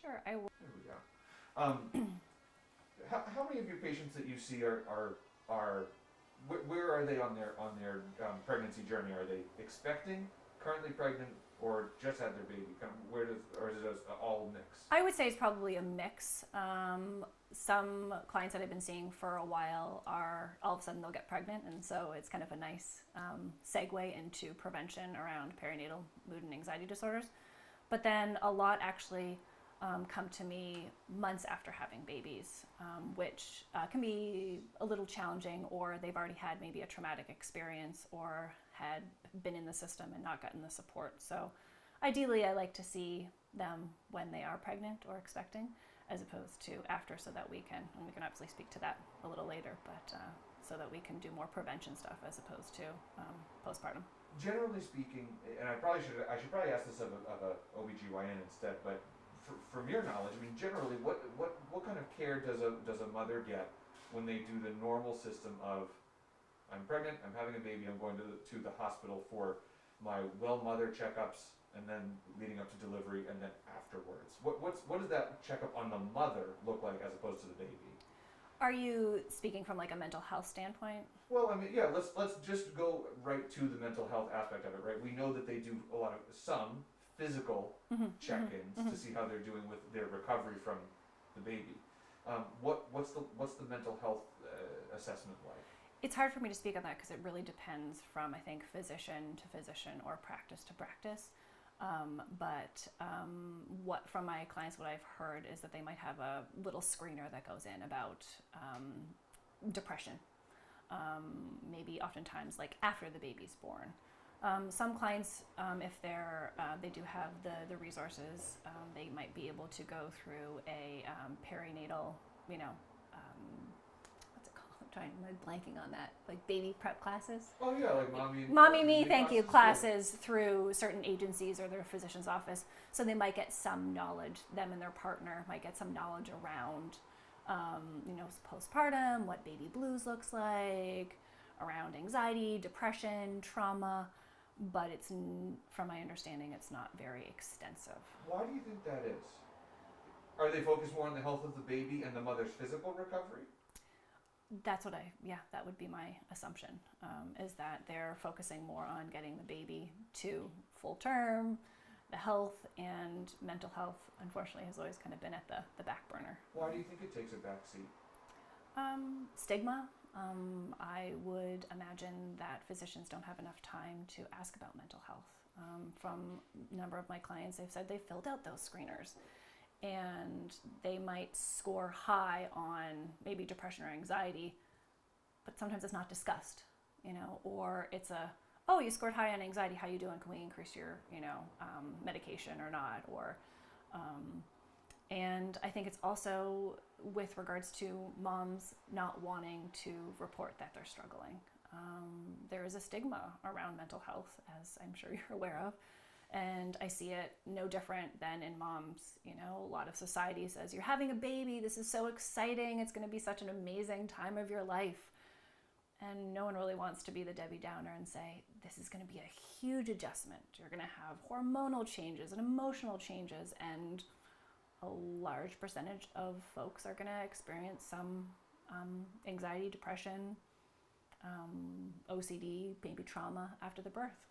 Sure, I will. There we go. How many of your patients that you see where are they on their pregnancy journey? Are they expecting, currently pregnant, or just had their baby? Kind of or is it all mixed? I would say it's probably a mix. Some clients that I've been seeing for a while are all of a sudden they'll get pregnant, and so it's kind of a nice segue into prevention around perinatal mood and anxiety disorders. But then a lot actually come to me months after having babies, which can be a little challenging, or they've already had maybe a traumatic experience or had been in the system and not gotten the support. So ideally I like to see them when they are pregnant or expecting, as opposed to after, so that we can obviously speak to that a little later, but so that we can do more prevention stuff as opposed to postpartum. Generally speaking, and I should probably ask this of a OBGYN instead, but from your knowledge, I mean, generally, what kind of care does a mother get when they do the normal system of, I'm pregnant, I'm having a baby, I'm going to the hospital for my well mother checkups, and then leading up to delivery, and then afterwards? What does that checkup on the mother look like as opposed to the baby? Are you speaking from like a mental health standpoint? Well, I mean, yeah. Let's just go right to the mental health aspect of it, right? We know that they do some physical check-ins to see how they're doing with their recovery from the baby. What's the mental health assessment like? It's hard for me to speak on that because it really depends from, I think, physician to physician or practice to practice. But from my clients, what I've heard is that they might have a little screener that goes in about depression, maybe oftentimes like after the baby's born. Some clients, if they do have the resources, they might be able to go through a perinatal, what's it called? I'm blanking on that, like baby prep classes. Oh yeah, like Mommy Me, thank you, classes through certain agencies or their physician's office. So they might get some knowledge, them and their partner might get some knowledge around, postpartum, what baby blues looks like, around anxiety, depression, trauma. But from my understanding, it's not very extensive. Why do you think that is? Are they focused more on the health of the baby and the mother's physical recovery? That would be my assumption, is that they're focusing more on getting the baby to full term. The health and mental health, unfortunately, has always kind of been at the back burner. Why do you think it takes a back seat? Stigma. I would imagine that physicians don't have enough time to ask about mental health. From a number of my clients, they've said they filled out those screeners and they might score high on maybe depression or anxiety, but sometimes it's not discussed, or it's you scored high on anxiety, how you doing? Can we increase your, medication or not? Or, and I think it's also with regards to moms not wanting to report that they're struggling. There is a stigma around mental health, as I'm sure you're aware of. And I see it no different than in moms. A lot of society says, you're having a baby, this is so exciting, it's going to be such an amazing time of your life. And no one really wants to be the Debbie Downer and say, this is going to be a huge adjustment. You're going to have hormonal changes and emotional changes, and a large percentage of folks are going to experience some anxiety, depression, OCD, maybe trauma after the birth.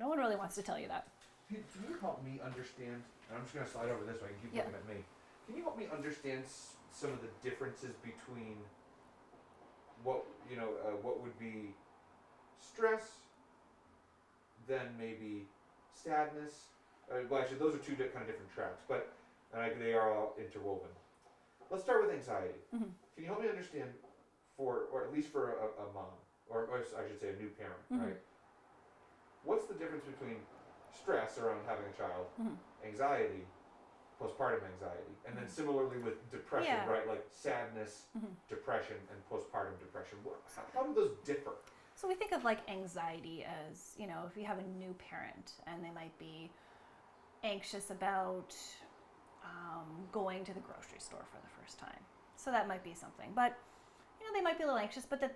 No one really wants to tell you that. Can you help me understand, and I'm just going to slide over this way and keep looking at me. Can you help me understand some of the differences between what would be stress, then maybe sadness? Well, actually, those are two kind of different tracks, but they are all interwoven. Let's start with anxiety. Mm-hmm. Can you help me understand, or at least for a mom, or I should say a new parent, right? What's the difference between stress around having a child, anxiety, postpartum anxiety, and then similarly with depression, right? Like sadness, depression, and postpartum depression. How do those differ? So we think of like anxiety as, if you have a new parent and they might be anxious about going to the grocery store for the first time. So that might be something. But, they might be a little anxious, but the,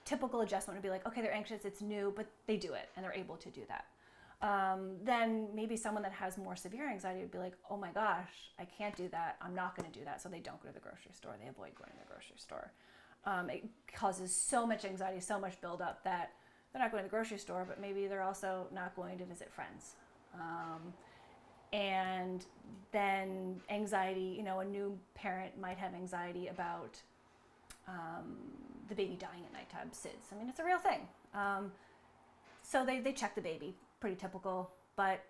typical adjustment would be like, okay, they're anxious, it's new, but they do it and they're able to do that. then maybe someone that has more severe anxiety would be like, oh my gosh, I can't do that. I'm not going to do that. So they don't go to the grocery store. They avoid going to the grocery store. It causes so much anxiety, so much buildup that they're not going to the grocery store, but maybe they're also not going to visit friends. And then anxiety, a new parent might have anxiety about the baby dying at nighttime, SIDS. I mean, it's a real thing. So they check the baby, pretty typical, but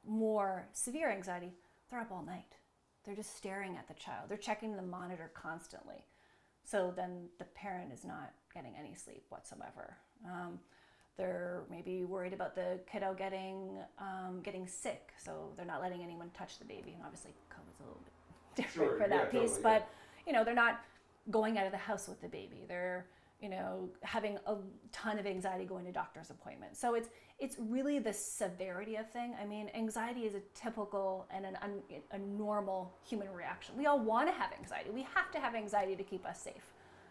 more severe anxiety, they're up all night. They're just staring at the child. They're checking the monitor constantly. So then the parent is not getting any sleep whatsoever. They're maybe worried about the kiddo getting sick, so they're not letting anyone touch the baby. And obviously, COVID's a little bit different for that piece, totally, but they're not going out of the house with the baby. They're having a ton of anxiety going to doctor's appointments. So it's really the severity of thing. I mean, anxiety is a typical and a normal human reaction. We all want to have anxiety. We have to have anxiety to keep us safe.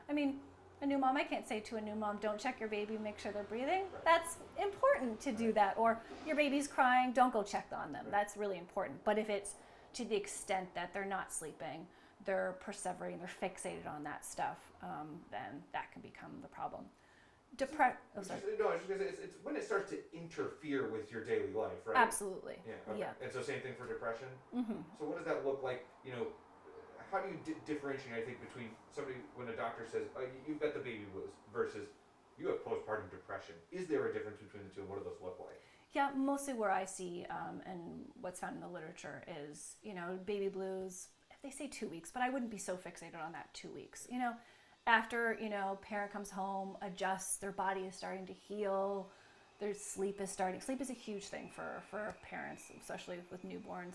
I mean, a new mom, I can't say to a new mom, don't check your baby, make sure they're breathing. That's important to do that. Or your baby's crying, don't go check on them. That's really important. But if it's to the extent that they're not sleeping, they're persevering, they're fixated on that stuff, then that can become the problem. I was just gonna say, it's when it starts to interfere with your daily life, right? Absolutely. Yeah. Okay. Yeah. And so same thing for depression. Mm-hmm. So what does that look like? How do you differentiate? I think between somebody when a doctor says, "Oh, you've got the baby blues," versus you have postpartum depression. Is there a difference between the two? And what do those look like? Yeah, mostly where I see and what's found in the literature is baby blues. They say 2 weeks, but I wouldn't be so fixated on that 2 weeks. After, parent comes home, adjusts, their body is starting to heal, their sleep is starting. Sleep is a huge thing for parents, especially with newborns.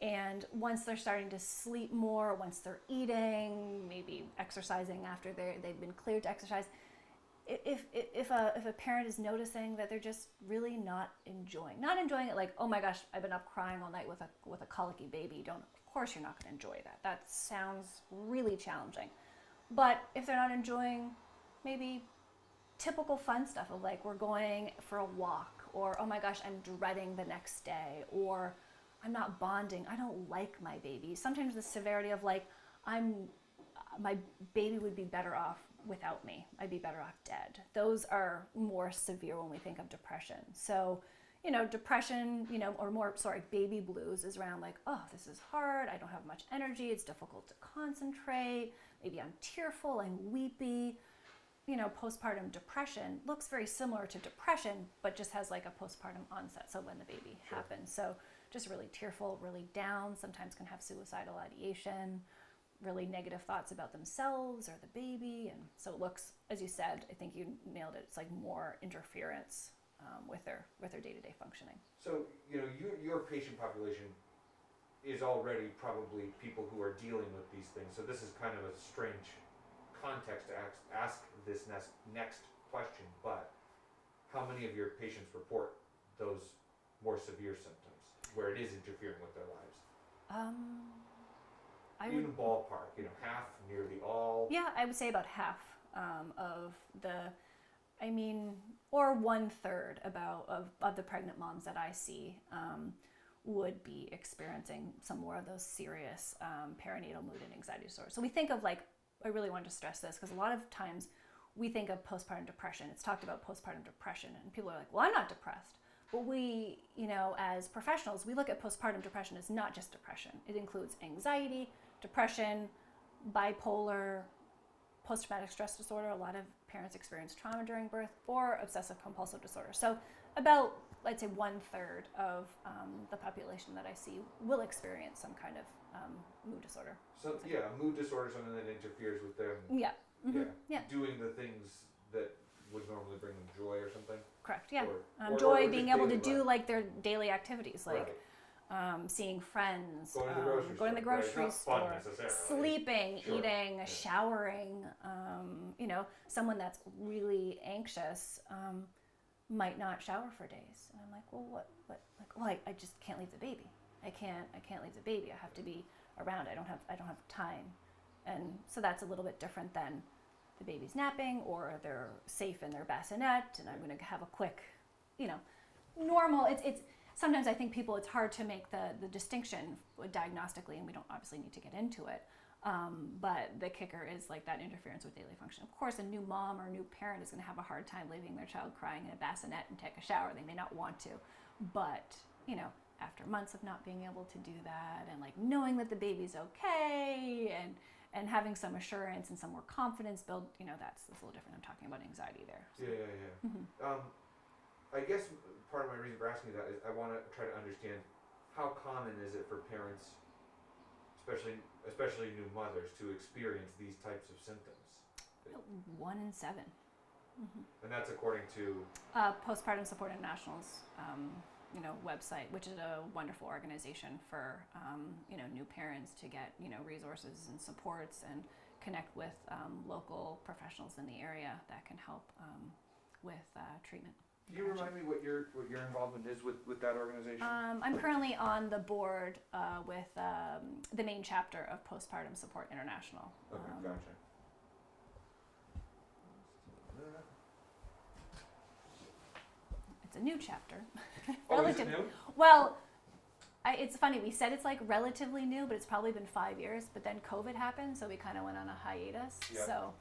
And once they're starting to sleep more, once they're eating, maybe exercising after they've been cleared to exercise, if a parent is noticing that they're just really not enjoying it, like, oh my gosh, I've been up crying all night with a colicky baby, of course you're not going to enjoy that. That sounds really challenging. But if they're not enjoying maybe typical fun stuff of like, we're going for a walk, or oh my gosh, I'm dreading the next day, or I'm not bonding, I don't like my baby. Sometimes the severity of like, my baby would be better off without me. I'd be better off dead. Those are more severe when we think of depression. So depression, baby blues is around like, oh, this is hard, I don't have much energy, it's difficult to concentrate, maybe I'm tearful, I'm weepy. Postpartum depression looks very similar to depression, but just has like a postpartum onset, so when the baby happens. So just really tearful, really down, sometimes can have suicidal ideation, really negative thoughts about themselves or the baby. And so it looks, as you said, I think you nailed it, it's like more interference with their day-to-day functioning. So, your patient population is already probably people who are dealing with these things. So this is kind of a strange context to ask this next question, but how many of your patients report those more severe symptoms where it is interfering with their lives? Even ballpark, half, nearly all? Yeah, I would say about half of or 1/3 of the pregnant moms that I see would be experiencing some more of those serious perinatal mood and anxiety disorders. So we think of like, I really wanted to stress this because a lot of times we think of postpartum depression. It's talked about postpartum depression and people are like, well, I'm not depressed. But we, as professionals, we look at postpartum depression as not just depression. It includes anxiety, depression, bipolar, post-traumatic stress disorder. A lot of parents experience trauma during birth, or obsessive compulsive disorder. So about, let's say, 1/3 of the population that I see will experience some kind of mood disorder. So a mood disorder, something that interferes with them. Yeah. Mm-hmm. Yeah. Doing the things that would normally bring them joy or something. Correct. Yeah. Or joy, being able to do like their daily activities, like. Right. Seeing friends, going to the grocery store, sleeping, eating, showering. Someone that's really anxious might not shower for days. And I'm like, well, what? Like, well, I just can't leave the baby. I can't leave the baby. I have to be around. I don't have time. And so that's a little bit different than the baby's napping or they're safe in their bassinet and I'm going to have a quick, normal. sometimes I think people, it's hard to make the distinction diagnostically, and we don't obviously need to get into it. But the kicker is like that interference with daily function. Of course, a new mom or a new parent is going to have a hard time leaving their child crying in a bassinet and take a shower. They may not want to, but after months of not being able to do that, and like knowing that the baby's okay, and having some assurance and some more confidence build, that's a little different. I'm talking about anxiety there. So. Yeah. Mm-hmm. I guess part of my reason for asking you that is I want to try to understand how common is it for parents, especially new mothers, to experience these types of symptoms? 1 in 7. Mm-hmm. And that's according to Postpartum Support International's website, which is a wonderful organization for new parents to get resources and supports and connect with local professionals in the area that can help with treatment. Can you remind me what your involvement is with that organization? I'm currently on the board with the main chapter of Postpartum Support International. Okay, gotcha. It's a new chapter. Oh, is it new? Well, it's funny. We said it's like relatively new, but it's probably been 5 years. But then COVID happened, so we kind of went on a hiatus. Yeah. So.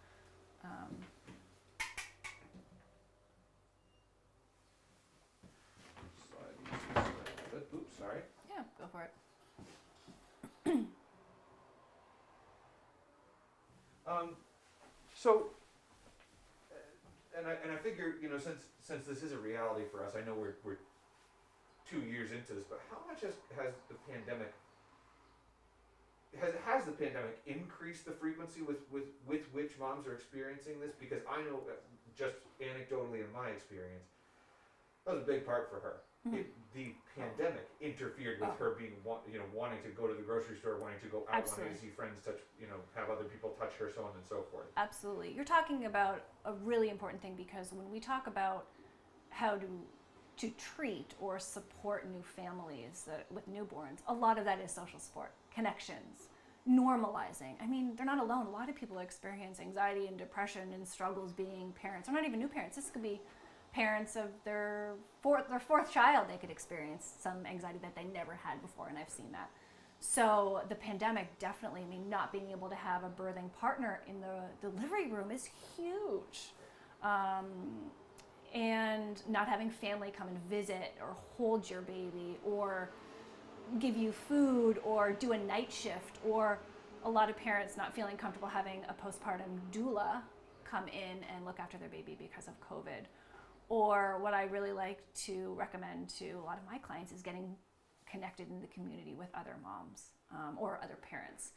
Oops, sorry. Yeah, go for it. So, and I figure, since this is a reality for us, I know we're 2 years into this, but how much has the pandemic has the pandemic increased the frequency with which moms are experiencing this? Because I know that just anecdotally in my experience, that was a big part for her. Mm-hmm. The pandemic interfered with her being, wanting to go to the grocery store, wanting to go out, Absolutely. wanting to see friends, touch, have other people touch her, so on and so forth. Absolutely. You're talking about a really important thing, because when we talk about how to treat or support new families with newborns, a lot of that is social support, connections, normalizing. I mean, they're not alone. A lot of people experience anxiety and depression and struggles being parents, or not even new parents. This could be parents of their fourth child. They could experience some anxiety that they never had before, and I've seen that. So the pandemic definitely, not being able to have a birthing partner in the delivery room is huge. And not having family come and visit or hold your baby or give you food or do a night shift, or a lot of parents not feeling comfortable having a postpartum doula come in and look after their baby because of COVID. Or what I really like to recommend to a lot of my clients is getting connected in the community with other moms or other parents.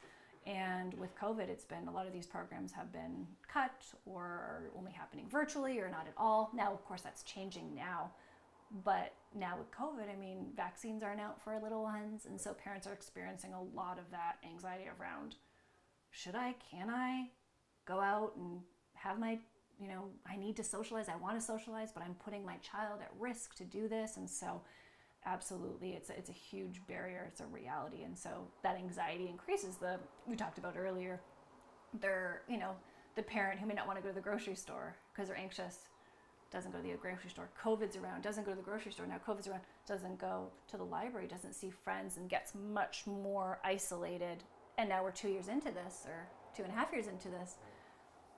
And with COVID, it's been, a lot of these programs have been cut or are only happening virtually or not at all. Now, of course, that's changing now. But now with COVID, vaccines aren't out for little ones. And so parents are experiencing a lot of that anxiety around, can I go out and have my, I need to socialize, I want to socialize, but I'm putting my child at risk to do this. And so absolutely, it's a huge barrier. It's a reality, and so that anxiety increases. We talked about earlier. The parent who may not want to go to the grocery store because they're anxious doesn't go to the grocery store. COVID's around, doesn't go to the grocery store. Now COVID's around, doesn't go to the library, doesn't see friends, and gets much more isolated. And now we're 2 years into this, or 2.5 years into this,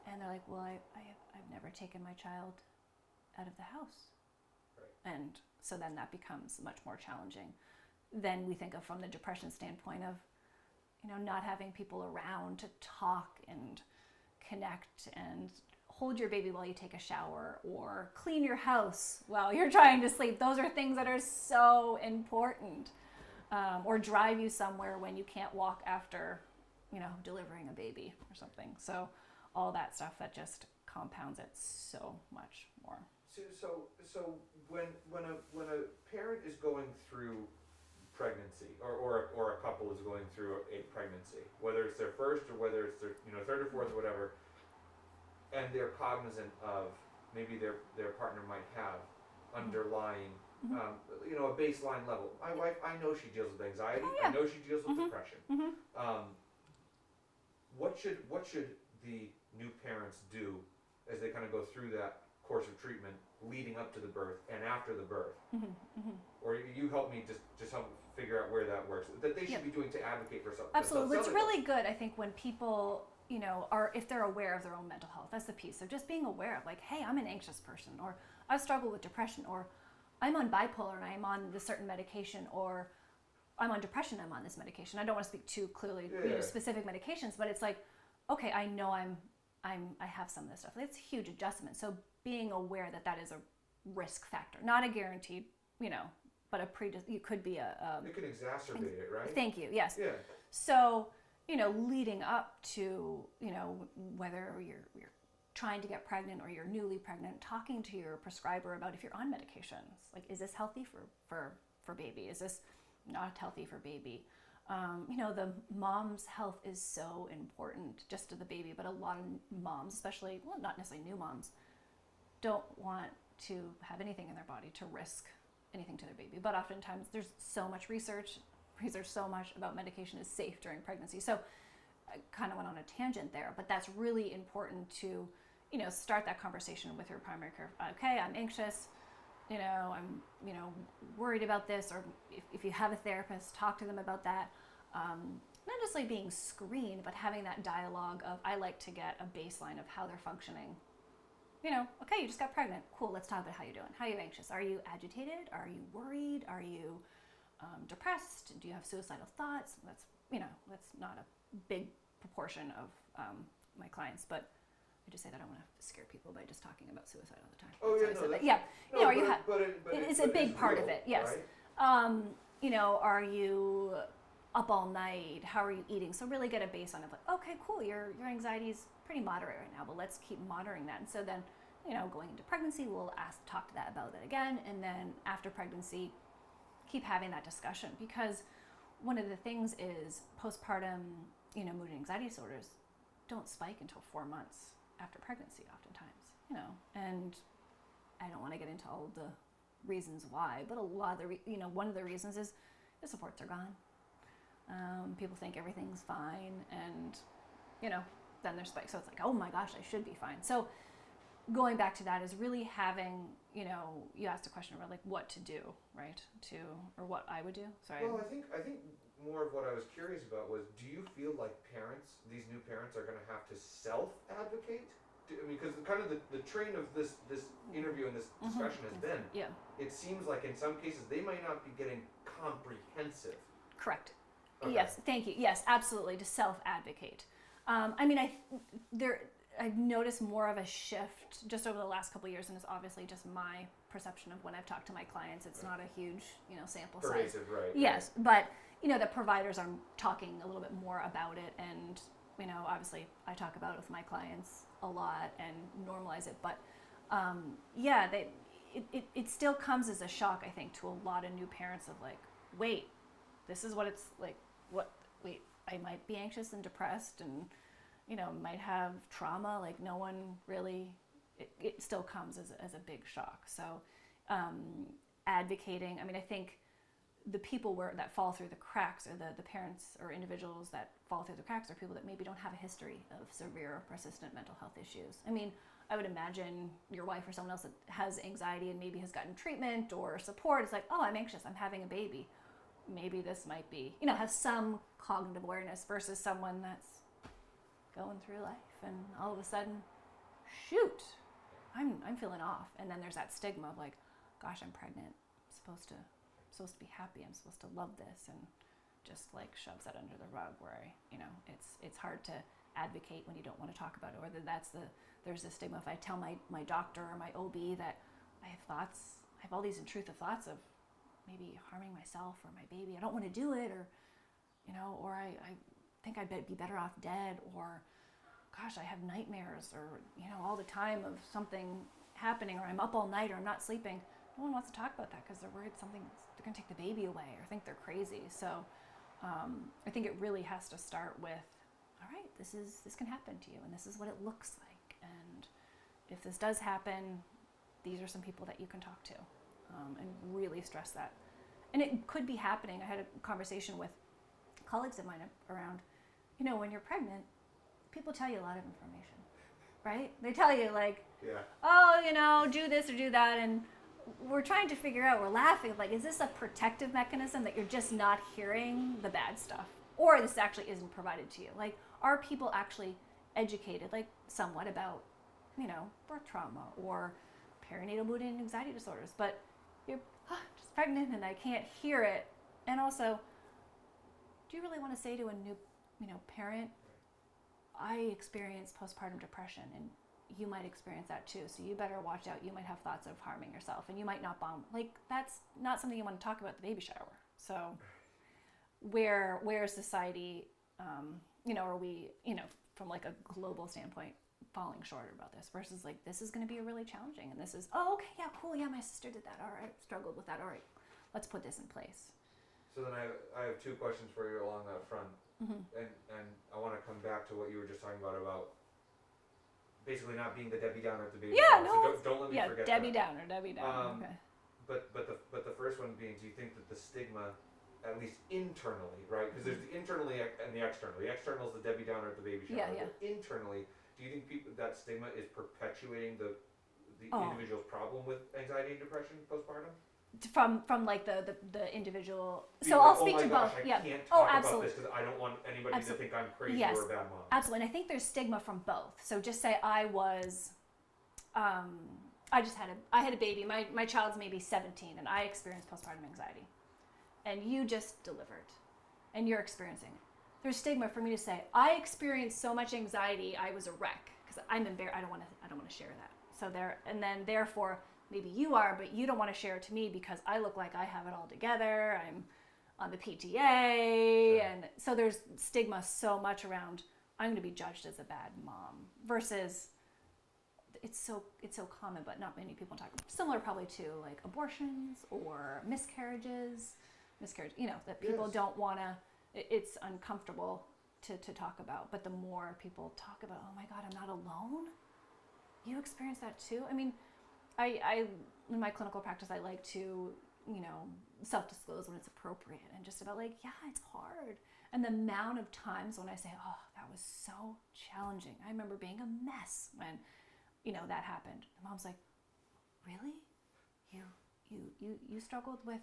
and they're like, well, I've never taken my child out of the house, right. And so then that becomes much more challenging. Then we think of, from the depression standpoint, of not having people around to talk and connect and hold your baby while you take a shower, or clean your house while you're trying to sleep. Those are things that are so important. Or drive you somewhere when you can't walk after delivering a baby or something. So all that stuff that just compounds it so much more. So when a parent is going through pregnancy, or a couple is going through a pregnancy, whether it's their first or whether it's their third or fourth or whatever, and they're cognizant of maybe their partner might have underlying a baseline level. My wife, I know she deals with anxiety. Oh, yeah. I know she deals with depression. What should the new parents do as they kind of go through that course of treatment leading up to the birth and after the birth? Mm-hmm. Or you help me just help figure out where that works, that they should be doing to advocate for something. Absolutely. It's really good, I think, when people, if they're aware of their own mental health. That's the piece. So just being aware of, like, hey, I'm an anxious person, or I struggle with depression, or I'm on bipolar and I'm on this certain medication, or I'm on depression, I'm on this medication. I don't want to speak too clearly, specific medications, but it's like, okay, I know I have some of this stuff. It's a huge adjustment. So being aware that is a risk factor, not a guaranteed, but you could be it can exacerbate it, right? Thank you. Yes. Yeah. So, leading up to, whether you're trying to get pregnant or you're newly pregnant, talking to your prescriber about if you're on medications, like, is this healthy for baby? Is this not healthy for baby? The mom's health is so important just to the baby, but a lot of moms, especially, well, not necessarily new moms, don't want to have anything in their body to risk anything to their baby. But oftentimes there's so much research so much about medication is safe during pregnancy. So I kind of went on a tangent there, but that's really important to, start that conversation with your primary care. Okay, I'm anxious, I'm, worried about this, or if you have a therapist, talk to them about that. Not just like being screened, but having that dialogue of, I like to get a baseline of how they're functioning. Okay, you just got pregnant. Cool, let's talk about how you're doing. How are you anxious? Are you agitated? Are you worried? Are you depressed? Do you have suicidal thoughts? That's not a big proportion of my clients, but I just say that I don't want to scare people by just talking about suicide all the time. Oh, That's yeah, why I no, said that. Yeah, but it's a big part real, of it. Yes. Right? Are you up all night? How are you eating? So really get a baseline of like, okay, cool, your anxiety is pretty moderate right now, but let's keep monitoring that. And so then, going into pregnancy, we'll talk to that about that again, and then after pregnancy, keep having that discussion, because one of the things is postpartum, mood and anxiety disorders don't spike until 4 months after pregnancy, oftentimes, and I don't want to get into all the reasons why, but a lot of the, one of the reasons is the supports are gone. People think everything's fine, and, then there's spikes. So it's like, oh my gosh, I should be fine. So going back to that is really having, you asked a question about like what to do, right? Or what I would do. Sorry. Well, I think more of what I was curious about was, do you feel like these new parents are going to have to self-advocate? Because kind of the train of this interview and this discussion has been, it seems like in some cases they might not be getting comprehensive. Correct. Okay. Yes, thank you. Yes, absolutely, to self-advocate. I've noticed more of a shift just over the last couple of years, and it's obviously just my perception of when I've talked to my clients. It's not a huge, sample size. Pervasive, right? Yes, but the providers are talking a little bit more about it, and obviously I talk about it with my clients a lot and normalize it. But it still comes as a shock, I think, to a lot of new parents of like, wait, this is what it's like. Wait, I might be anxious and depressed, and might have trauma. Like no one really. It still comes as a big shock. So advocating. I think the people that fall through the cracks, or the parents or individuals that fall through the cracks, are people that maybe don't have a history of severe or persistent mental health issues. I would imagine your wife or someone else that has anxiety and maybe has gotten treatment or support. It's like, oh, I'm anxious, I'm having a baby. Maybe this might be, have some cognitive awareness, versus someone that's going through life and all of a sudden, shoot, I'm feeling off. And then there's that stigma of like, gosh, I'm pregnant. I'm supposed to be happy. I'm supposed to love this, and just like shoves that under the rug, where it's hard to advocate when you don't want to talk about it. Or there's this stigma. If I tell my doctor or my OB that I have all these intrusive thoughts of maybe harming myself or my baby, I don't want to do it, or I think I'd be better off dead, or gosh, I have nightmares, or all the time of something happening, or I'm up all night, or I'm not sleeping. No one wants to talk about that because they're worried they're going to take the baby away, or think they're crazy. So I think it really has to start with, all right, this can happen to you, and this is what it looks like, and if this does happen, these are some people that you can talk to, and really stress that. And it could be happening. I had a conversation with colleagues of mine around, when you're pregnant, people tell you a lot of information. right? They tell you like, Yeah. oh, you know, do this or do that, and we're trying to figure out, we're laughing, like, is this a protective mechanism that you're just not hearing the bad stuff? Or this actually isn't provided to you? Like, are people actually educated, like, somewhat about, you know, birth trauma or perinatal mood and anxiety disorders? But you're just pregnant and I can't hear it. And also, do you really want to say to a new, you know, parent, I experienced postpartum depression and you might experience that too, so you better watch out. You might have thoughts of harming yourself and you might not bomb. Like, that's not something you want to talk about at the baby shower. So where is society, you know, are we, you know, from like a global standpoint, falling short about this versus like, this is going to be really challenging, and this is, oh, okay, yeah, cool, yeah, my sister did that, all right, struggled with that, all right, let's put this in place. So then I have two questions for you along that front, and I want to come back to what you were just talking about basically not being the Debbie Downer at the baby shower. No, so don't let me forget Debbie that. Downer, okay. But the first one being, do you think that the stigma, at least internally, right? Because there's the internally and the external. The external is the Debbie Downer at the baby shower. Yeah. But internally, do you think that stigma is perpetuating the individual's problem with anxiety and depression postpartum? From like the individual. Being So like, I'll speak to gosh, both. I Yeah. can't Oh, talk about absolutely. this because I don't want anybody to think I'm crazy Yes. or a bad mom. Absolutely. And I think there's stigma from both. So just say I was, I had a baby. My child's maybe 17, and I experienced postpartum anxiety. And you just delivered, and you're experiencing it. There's stigma for me to say I experienced so much anxiety, I was a wreck, because I'm embarrassed. I don't want to share that. So therefore maybe you are, but you don't want to share it to me because I look like I have it all together. I'm on the PTA, Sure. and so there's stigma so much around I'm going to be judged as a bad mom versus it's so common, but not many people talk about. Similar probably to like abortions or miscarriage, you know, that people Yes. don't want to, it's uncomfortable to talk about. But the more people talk about, oh my God, I'm not alone. You experience that too. I mean, I in my clinical practice, I like to, you know, self-disclose when it's appropriate and just about like, yeah, it's hard. And the amount of times when I say, oh, that was so challenging. I remember being a mess when, you know, that happened. And mom's like, really? You struggled with,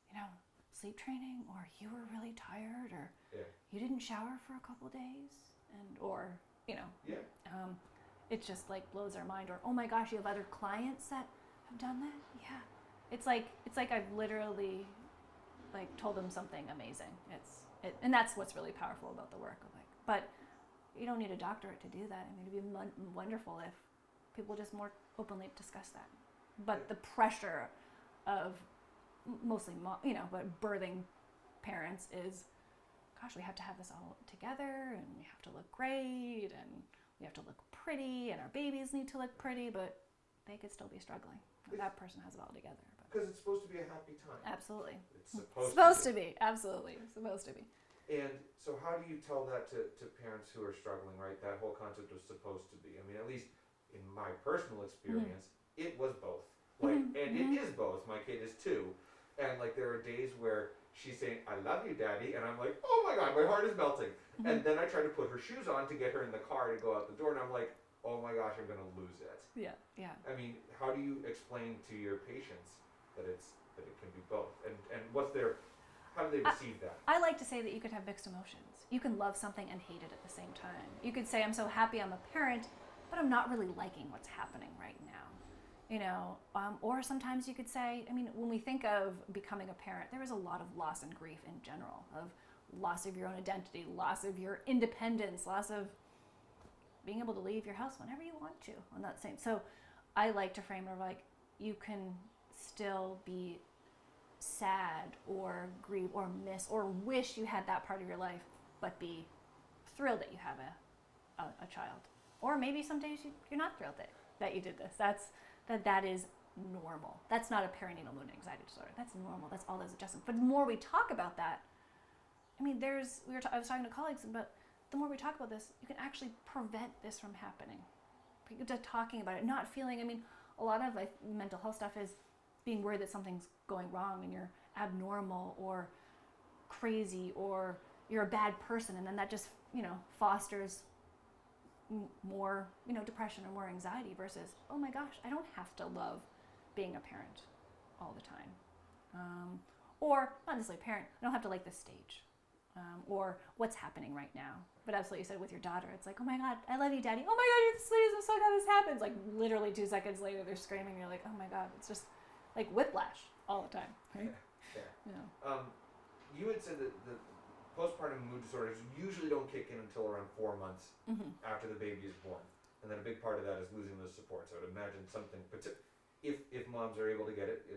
you know, sleep training, or you were really tired, or you didn't shower for a couple days, or, you know, it just like blows our mind. Or, oh my gosh, you have other clients that have done that? Yeah. It's like I've literally like told them something amazing. And that's what's really powerful about the work. But you don't need a doctorate to do that. I mean, it'd be wonderful if people just more openly discuss that. But the pressure of mostly, you know, but birthing parents is, gosh, we have to have this all together, and we have to look great, and we have to look pretty, and our babies need to look pretty, but they could still be struggling. That person has it all together. Because it's supposed to be a happy time. Absolutely. It's supposed to be. Absolutely. Supposed to be. And so how do you tell that to parents who are struggling, right? That whole concept of supposed to be. I mean, at least in my personal experience, it was both. Like, and it is both. My kid is 2. And like, there are days where she's saying, I love you, Daddy. And I'm like, oh my God, my heart is melting. And then I try to put her shoes on to get her in the car to go out the door. And I'm like, oh my gosh, I'm going to lose it. Yeah. I mean, how do you explain to your patients that it can be both? And how do they receive that? I like to say that you could have mixed emotions. You can love something and hate it at the same time. You could say, I'm so happy I'm a parent, but I'm not really liking what's happening right now. You know, or sometimes you could say, I mean, when we think of becoming a parent, there is a lot of loss and grief in general, of loss of your own identity, loss of your independence, loss of being able to leave your house whenever you want to on that same. So I like to frame it like, you can still be sad or grieve or miss or wish you had that part of your life, but be thrilled that you have a child. Or maybe some days you're not thrilled that you did this. That is normal. That's not a perinatal mood and anxiety disorder. That's normal. That's all those adjustments. But the more we talk about that, I mean, I was talking to colleagues about, the more we talk about this, you can actually prevent this from happening. Just talking about it, not feeling, I mean, a lot of like mental health stuff is being worried that something's going wrong and you're abnormal or crazy or you're a bad person, and then that just, you know, fosters, more, depression or more anxiety versus, oh my gosh, I don't have to love being a parent all the time. Or not necessarily a parent, I don't have to like this stage. Or what's happening right now. But absolutely, you said with your daughter, it's like, oh my God, I love you, Daddy. Oh my God, you're the sweetest. I'm so glad this happens. Like literally 2 seconds later, they're screaming. You're like, oh my God, it's just like whiplash all the time, right? Yeah. You had said that the postpartum mood disorders usually don't kick in until around 4 months after the baby is born, and then a big part of that is losing those supports. I would imagine something, if moms are able to get it,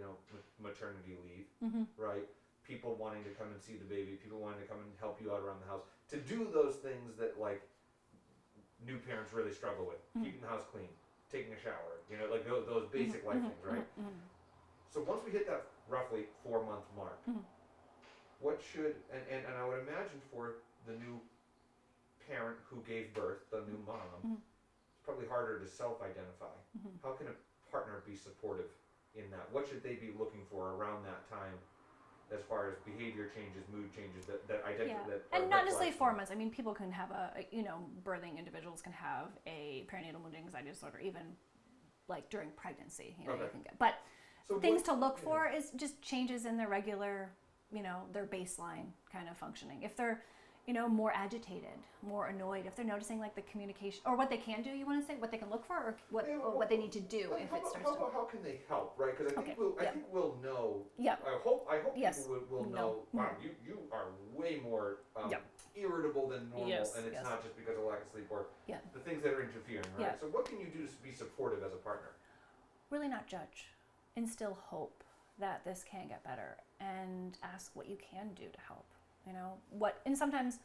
maternity leave, right? People wanting to come and see the baby, people wanting to come and help you out around the house, to do those things that like new parents really struggle with, keeping the house clean, taking a shower, like those basic life things, right? So once we hit that roughly 4-month mark, what should, and I would imagine for the new parent who gave birth, the new mom, it's probably harder to self-identify. How can a partner be supportive in that? What should they be looking for around that time? As far as behavior changes, mood changes, that identity, that and not necessarily 4 months. I mean, people can have birthing individuals can have a perinatal mood anxiety disorder even like during pregnancy. You can get, but so things to look for is just changes in their regular, their baseline kind of functioning. If they're, more agitated, more annoyed, if they're noticing like the communication, or what they can do, you want to say, what they can look for, or what they need to do if it starts to. How can they help, right? Because I think we'll know. Yeah. I hope people will know. Wow, you are way more irritable than normal, and it's not just because of lack of sleep or the things that are interfering, right? So what can you do to be supportive as a partner? Really not judge. Instill hope that this can get better, and ask what you can do to help. And sometimes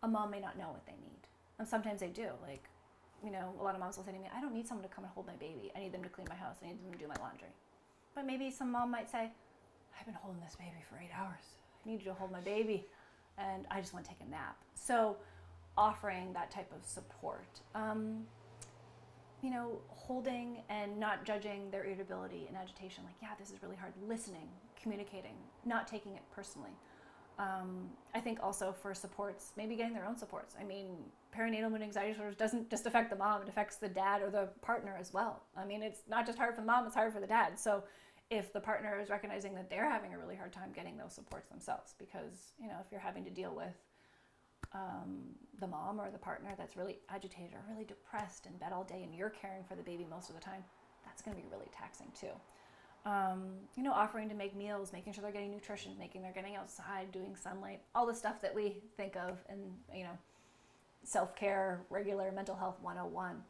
a mom may not know what they need. And sometimes they do. Like, a lot of moms will say to me, I don't need someone to come and hold my baby. I need them to clean my house. I need them to do my laundry. But maybe some mom might say, I've been holding this baby for 8 hours. I need you to hold my baby. And I just want to take a nap. So offering that type of support, holding and not judging their irritability and agitation. Like, yeah, this is really hard. Listening, communicating, not taking it personally. I think also for supports, maybe getting their own supports. I mean, perinatal mood anxiety disorders doesn't just affect the mom, it affects the dad or the partner as well. I mean, it's not just hard for the mom, it's hard for the dad. So if the partner is recognizing that they're having a really hard time getting those supports themselves, because, if you're having to deal with the mom or the partner that's really agitated or really depressed in bed all day and you're caring for the baby most of the time, that's going to be really taxing too. Offering to make meals, making sure they're getting nutrition, making they're getting outside, doing sunlight, all the stuff that we think of in, self-care, regular mental health 101.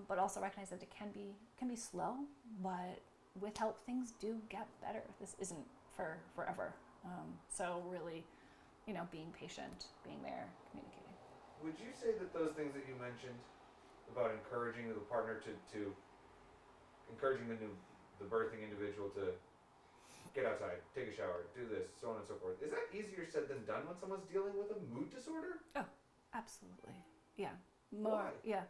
But also recognize that it can be slow, but with help, things do get better. This isn't for forever. So really, being patient, being there, communicating. Would you say that those things that you mentioned about encouraging the partner to encouraging the birthing individual to get outside, take a shower, do this, so on and so forth. Is that easier said than done when someone's dealing with a mood disorder? Oh, absolutely. Yeah. Why? Yeah.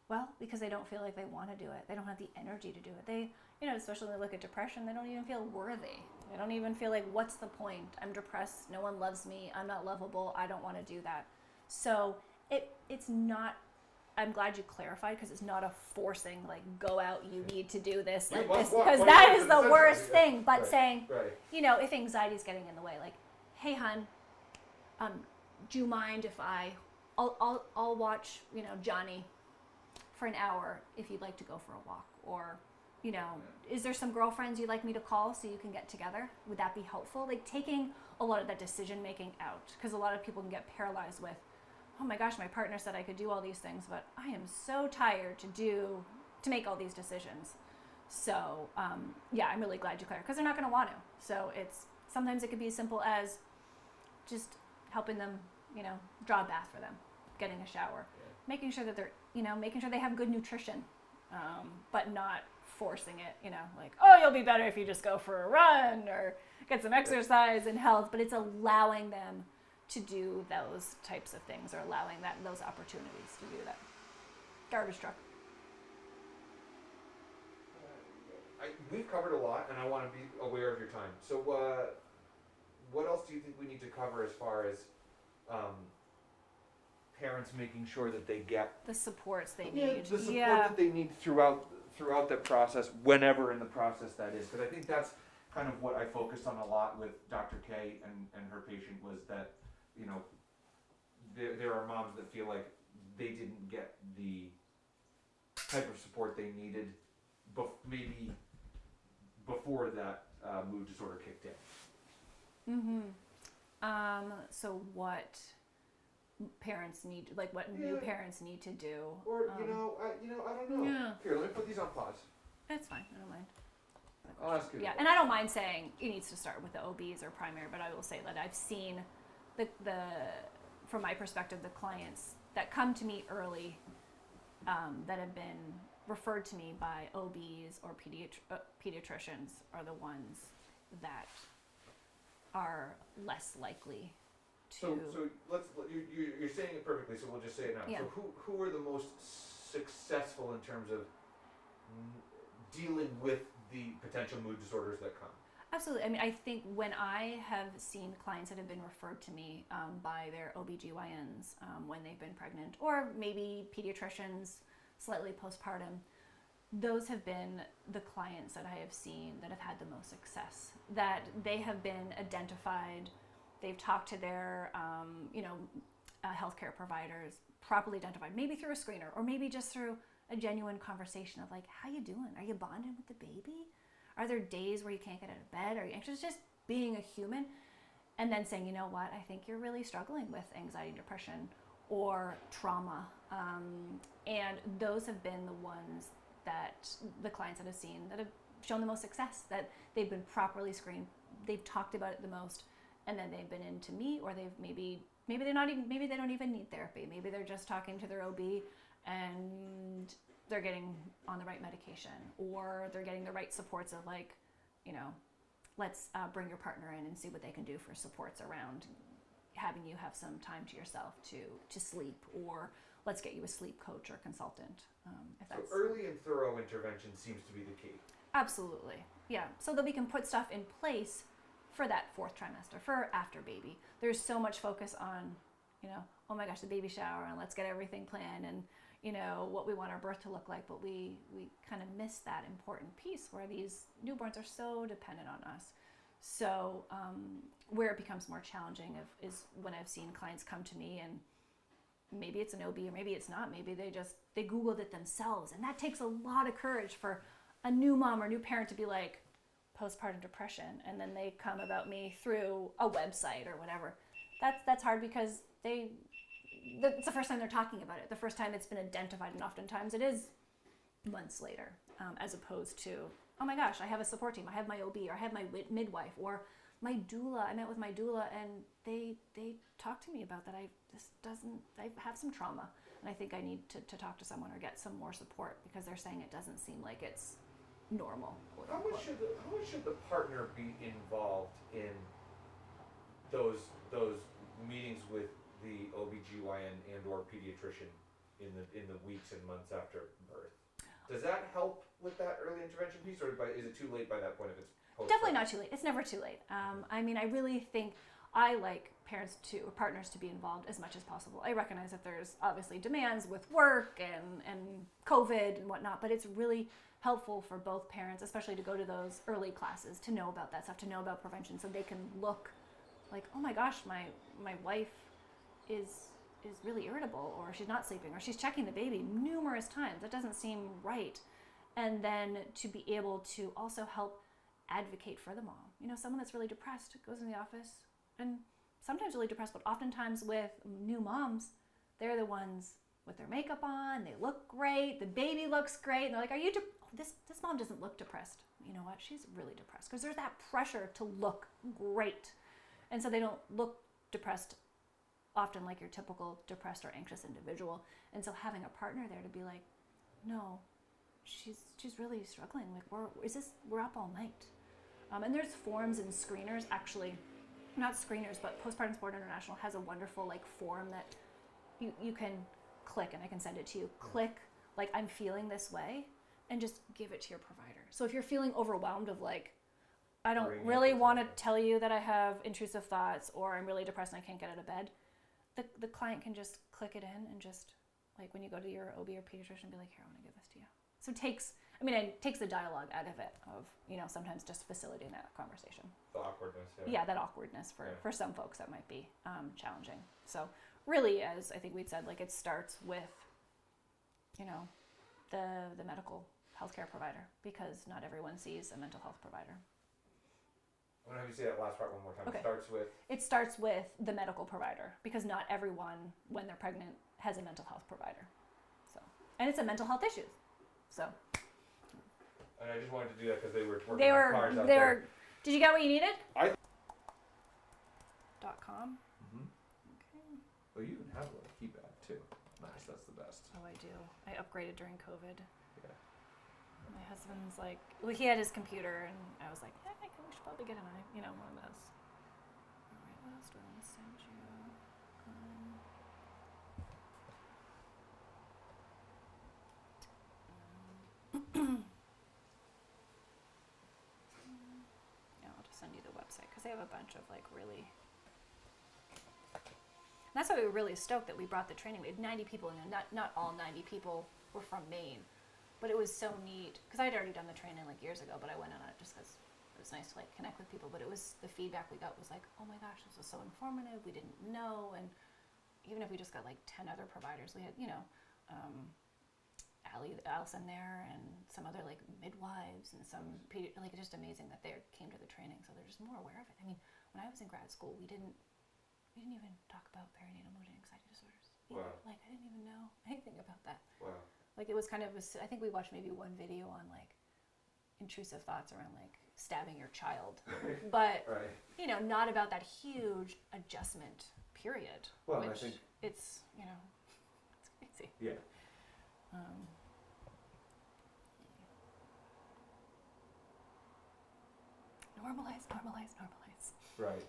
Well, because they don't feel like they want to do it. They don't have the energy to do it. They, especially when they look at depression, they don't even feel worthy. They don't even feel like, what's the point? I'm depressed. No one loves me. I'm not lovable. I don't want to do that. So it's not. I'm glad you clarified, because it's not a forcing, like, go out, you need to do this, like this, because that is the worst thing. But saying, if anxiety is getting in the way, like, hey, hun, do you mind if I'll watch, Johnny for an hour if you'd like to go for a walk, or, is there some girlfriends you'd like me to call so you can get together? Would that be helpful? Like, taking a lot of that decision making out, because a lot of people can get paralyzed with, oh my gosh, my partner said I could do all these things, but I am so tired to make all these decisions. So, I'm really glad you clarified, because they're not going to want to. So sometimes it could be as simple as just helping them, draw a bath for them, getting a shower, making sure that they're, making sure they have good nutrition, but not forcing it, like, oh, you'll be better if you just go for a run or get some exercise and health, but it's allowing them to do those types of things, or allowing those opportunities to do that. Garbage truck. We've covered a lot, and I want to be aware of your time. So what else do you think we need to cover as far as parents making sure that they get The supports they yeah, need. the support Yeah. that they need throughout that process, whenever in the process that is. Because I think that's kind of what I focused on a lot with Dr. K and her patient was that, you know, there are moms that feel like they didn't get the type of support they needed maybe before that mood disorder kicked in. So what parents need, like what new parents need to do? Or I don't know. Yeah. Here, let me put these on pause. It's fine. I don't mind. I'll ask you. Yeah, and I don't mind saying it needs to start with the OBs or primary, but I will say that I've seen the from my perspective, the clients that come to me early that have been referred to me by OBs or pediatricians are the ones that are less likely to. So you're saying it perfectly. So we'll just say it now. Yeah. So who are the most successful in terms of dealing with the potential mood disorders that come? Absolutely. I mean, I think when I have seen clients that have been referred to me by their OBGYNs when they've been pregnant, or maybe pediatricians slightly postpartum, those have been the clients that I have seen that have had the most success, that they have been identified, they've talked to their healthcare providers, properly identified, maybe through a screener, or maybe just through a genuine conversation of like, how you doing? Are you bonding with the baby? Are there days where you can't get out of bed? Are you anxious? Just being a human. And then saying, you know what, I think you're really struggling with anxiety and depression or trauma. And those have been the ones that the clients that I've seen that have shown the most success, that they've been properly screened, they've talked about it the most, and then they've been into me, or they've maybe they don't even need therapy. Maybe they're just talking to their OB and they're getting on the right medication, or they're getting the right supports of like, let's bring your partner in and see what they can do for supports around having you have some time to yourself to sleep, or let's get you a sleep coach or consultant. So early and thorough intervention seems to be the key. Absolutely, yeah. So that we can put stuff in place for that fourth trimester, for after baby. There's so much focus on, oh my gosh, the baby shower, and let's get everything planned, and what we want our birth to look like, but we kind of miss that important piece where these newborns are so dependent on us. So where it becomes more challenging is when I've seen clients come to me and maybe it's an OB or maybe it's not. Maybe they Googled it themselves, and that takes a lot of courage for a new mom or new parent to be like, postpartum depression, and then they come about me through a website or whatever. That's hard because it's the first time they're talking about it, the first time it's been identified, and oftentimes it is months later, as opposed to, oh my gosh, I have a support team, I have my OB, or I have my midwife, or my doula. I met with my doula, and they talked to me about that. I have some trauma, and I think I need to talk to someone or get some more support, because they're saying it doesn't seem like it's normal. How much should the partner be involved in those meetings with the OBGYN and or pediatrician in the weeks and months after birth? Does that help with that early intervention piece, or is it too late by that point if it's post-birth? Definitely not too late. It's never too late. I mean, I really think I like partners to be involved as much as possible. I recognize that there's obviously demands with work and COVID and whatnot, but it's really helpful for both parents, especially to go to those early classes, to know about that stuff, to know about prevention, so they can look like, oh my gosh, my wife is really irritable, or she's not sleeping, or she's checking the baby numerous times. That doesn't seem right. And then to be able to also help advocate for the mom. Someone that's really depressed goes in the office, and sometimes really depressed, but oftentimes with new moms, they're the ones with their makeup on, they look great, the baby looks great, and they're like, are you this mom doesn't look depressed. You know what? She's really depressed, because there's that pressure to look great. And so they don't look depressed often like your typical depressed or anxious individual. And so having a partner there to be like, no, she's really struggling. Like, we're up all night. And there's forms and screeners, actually, not screeners, but Postpartum Support International has a wonderful form that you can click, and I can send it to you. Click, like, I'm feeling this way, and just give it to your provider. So if you're feeling overwhelmed of I don't really want to tell you that I have intrusive thoughts, or I'm really depressed and I can't get out of bed, the client can just click it in and just, like, when you go to your OB or pediatrician, be like, here, I want to give this to you. So it takes the dialogue out of it, of, sometimes just facilitating that conversation. The awkwardness. Yeah, that awkwardness Yeah. for some folks that might be challenging. So really, as I think we'd said, like, it starts with, the medical healthcare provider, because not everyone sees a mental health provider. I'm gonna have you say that last part one more time. Okay. It It starts with the medical provider, because not everyone, when they're pregnant, has a mental health provider. So, and it's a mental health issue. So and I just wanted to do that because they were working they on were cars out they there. were. Did you get what you needed? .com. Mm-hmm. Okay. Well, you even have a little keypad too. Nice, that's the best. Oh, I do. I upgraded during COVID. Yeah. My husband's like, well, he had his computer, and I was like, yeah, we should probably get one of those. All right, what else do I want to send you? Yeah, I'll just send you the website, because they have a bunch of, like, really. And that's why we were really stoked that we brought the training. We had 90 people, and not all 90 people were from Maine, but it was so neat, because I'd already done the training like years ago, but I went on it just because it was nice to, like, connect with people. But it was, the feedback we got was like, oh my gosh, this was so informative, we didn't know. And even if we just got like 10 other providers, we had, Allison there, and some other, like, midwives, and some like, just amazing that they came to the training, so they're just more aware of it. I mean, when I was in grad school, we didn't even talk about perinatal mood and anxiety disorders either. Wow. Like, I didn't even know anything about that. Wow. Like, it was kind of, I think we watched maybe one video on, like, intrusive thoughts around, like, stabbing your child, but Right. Not about that huge adjustment period. Well, which and I think it's it's crazy. yeah. Normalize. Right.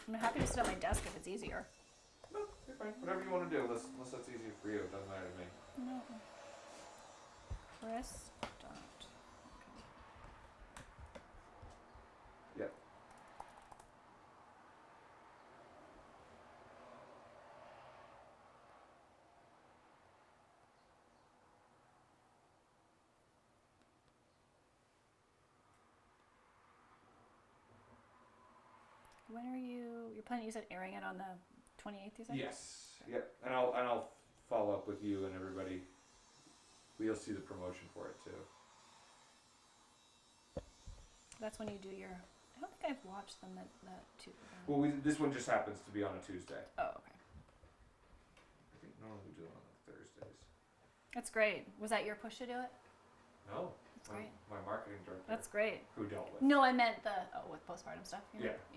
I'm happy to sit at my desk if it's easier. No, you're fine. Whatever you want to do, unless that's easier for you, it doesn't matter to me. No. Chris. Okay. Yep. When are you're planning, you said airing it on the 28th, you said? Yes. Yep. And I'll follow up with you and everybody. We'll see the promotion for it too. That's when you do your, I don't think I've watched them that too. Well, this one just happens to be on a Tuesday. Oh, okay. I think normally we do it on Thursdays. That's great. Was that your push to do it? No. That's great. My marketing director. That's great. Who dealt with. No, I meant with postpartum stuff. Yeah.